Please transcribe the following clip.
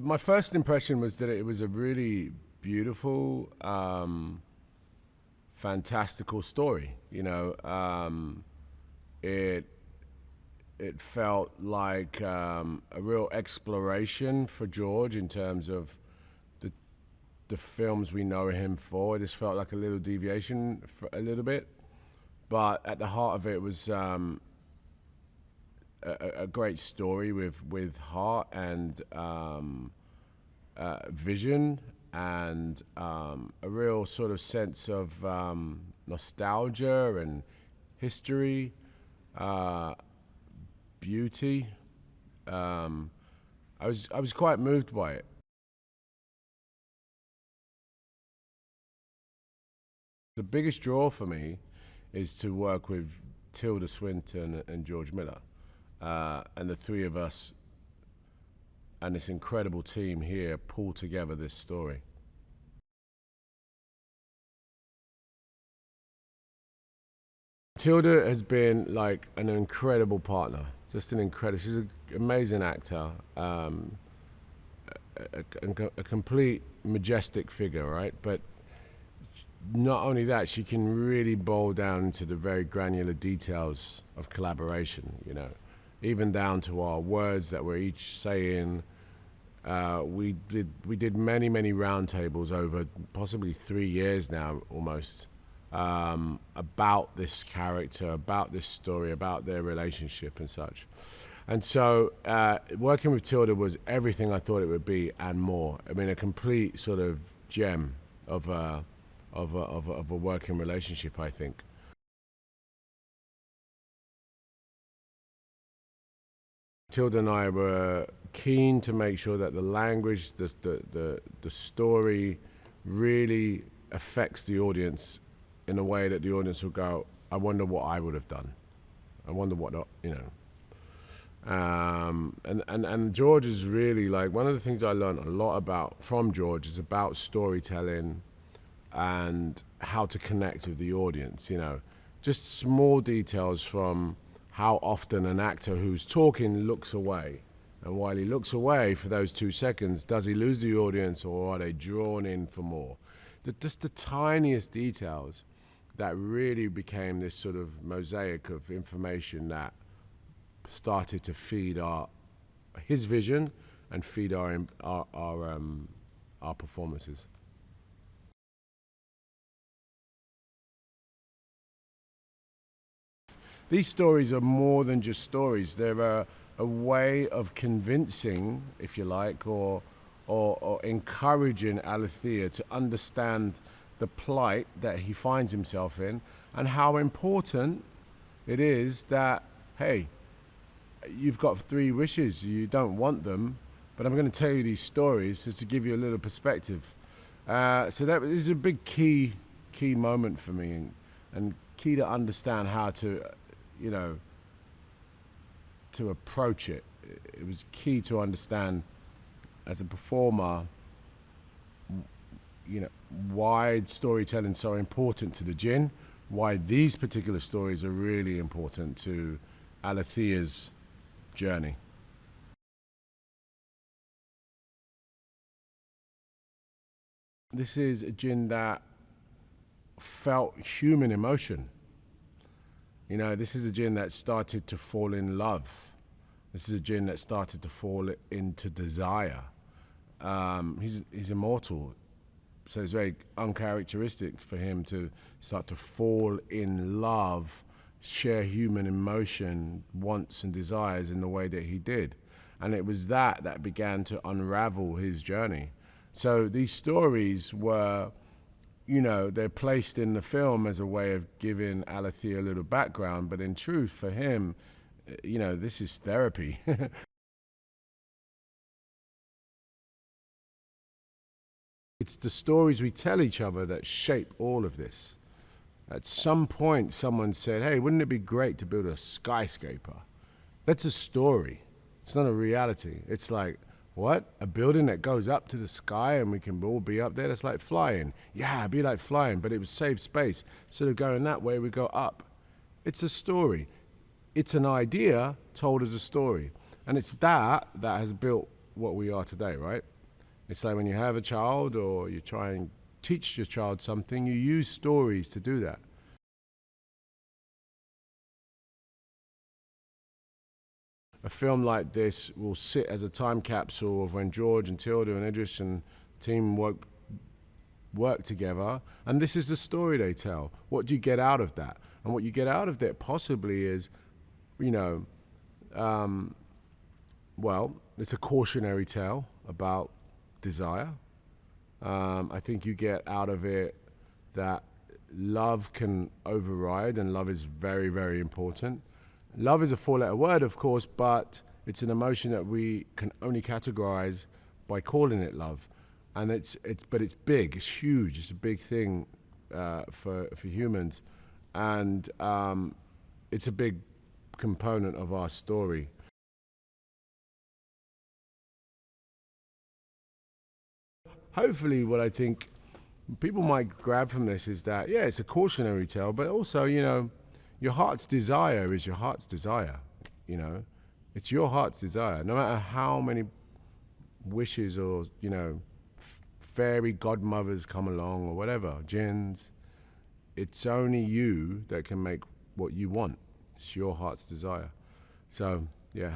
my first impression was that it was a really beautiful, fantastical story. It it felt like a real exploration for George in terms of the the films we know him for. This felt like a little deviation for a little bit, but at the heart of it was a great story with heart and vision and a real sort of sense of nostalgia and history, beauty. Um, I was quite moved by it. The biggest draw for me is to work with Tilda Swinton and George Miller, and the three of us and this incredible team here pull together this story. Tilda has been like an incredible partner, just an incredible. She's an amazing actor, a complete majestic figure, right? But not only that, she can really boil down into the very granular details of collaboration. Even down to our words that we're each saying. We did many roundtables over possibly 3 years now, almost, about this character, about this story, about their relationship and such. And so working with Tilda was everything I thought it would be and more. I mean, a complete sort of gem of a working relationship, I think. Tilda and I were keen to make sure that the language, the story really affects the audience in a way that the audience will go, I wonder what I would have done. I wonder what, and George is really like, one of the things I learned a lot about from George is about storytelling and how to connect with the audience, just small details from how often an actor who's talking looks away. And while he looks away for those 2 seconds, does he lose the audience or are they drawn in for more? Just the tiniest details that really became this sort of mosaic of information that started to feed his vision and feed our performances. These stories are more than just stories. They're a way of convincing, if you like, or encouraging Alethea to understand the plight that he finds himself in and how important it is that, hey, you've got 3 wishes, you don't want them, but I'm going to tell you these stories just to give you a little perspective. So that is a big key moment for me, and key to understand how to to approach it. It was key to understand as a performer, why storytelling is so important to the Jinn, why these particular stories are really important to Alethea's journey. This is a Jinn that felt human emotion. This is a Jinn that started to fall in love. This is a Jinn that started to fall into desire. He's immortal, so it's very uncharacteristic for him to start to fall in love, share human emotion, wants and desires in the way that he did. And it was that began to unravel his journey. So these stories were, they're placed in the film as a way of giving Alethea a little background, but in truth, for him, this is therapy. It's the stories we tell each other that shape all of this. At some point, someone said, hey, wouldn't it be great to build a skyscraper? That's a story. It's not a reality. It's like, what? A building that goes up to the sky and we can all be up there? That's like flying. Yeah, it'd be like flying, but it would save space. Instead of going that way, we go up. It's a story. It's an idea told as a story. And it's that has built what we are today, right? It's like when you have a child or you try and teach your child something, you use stories to do that. A film like this will sit as a time capsule of when George and Tilda and Idris and team work together, and this is the story they tell. What do you get out of that? And what you get out of that possibly is, you know, well, it's a cautionary tale about desire. I think you get out of it that love can override, and love is very, very important. Love is a four-letter word, of course, but it's an emotion that we can only categorize by calling it love. And but it's big, it's huge, it's a big thing for humans, and it's a big component of our story. Hopefully, what I think people might grab from this is that, yeah, it's a cautionary tale, but also, you know, your heart's desire is your heart's desire. You know, it's your heart's desire. No matter how many wishes or, you know, fairy godmothers come along or whatever, jinns, it's only you that can make what you want. It's your heart's desire. So, yeah.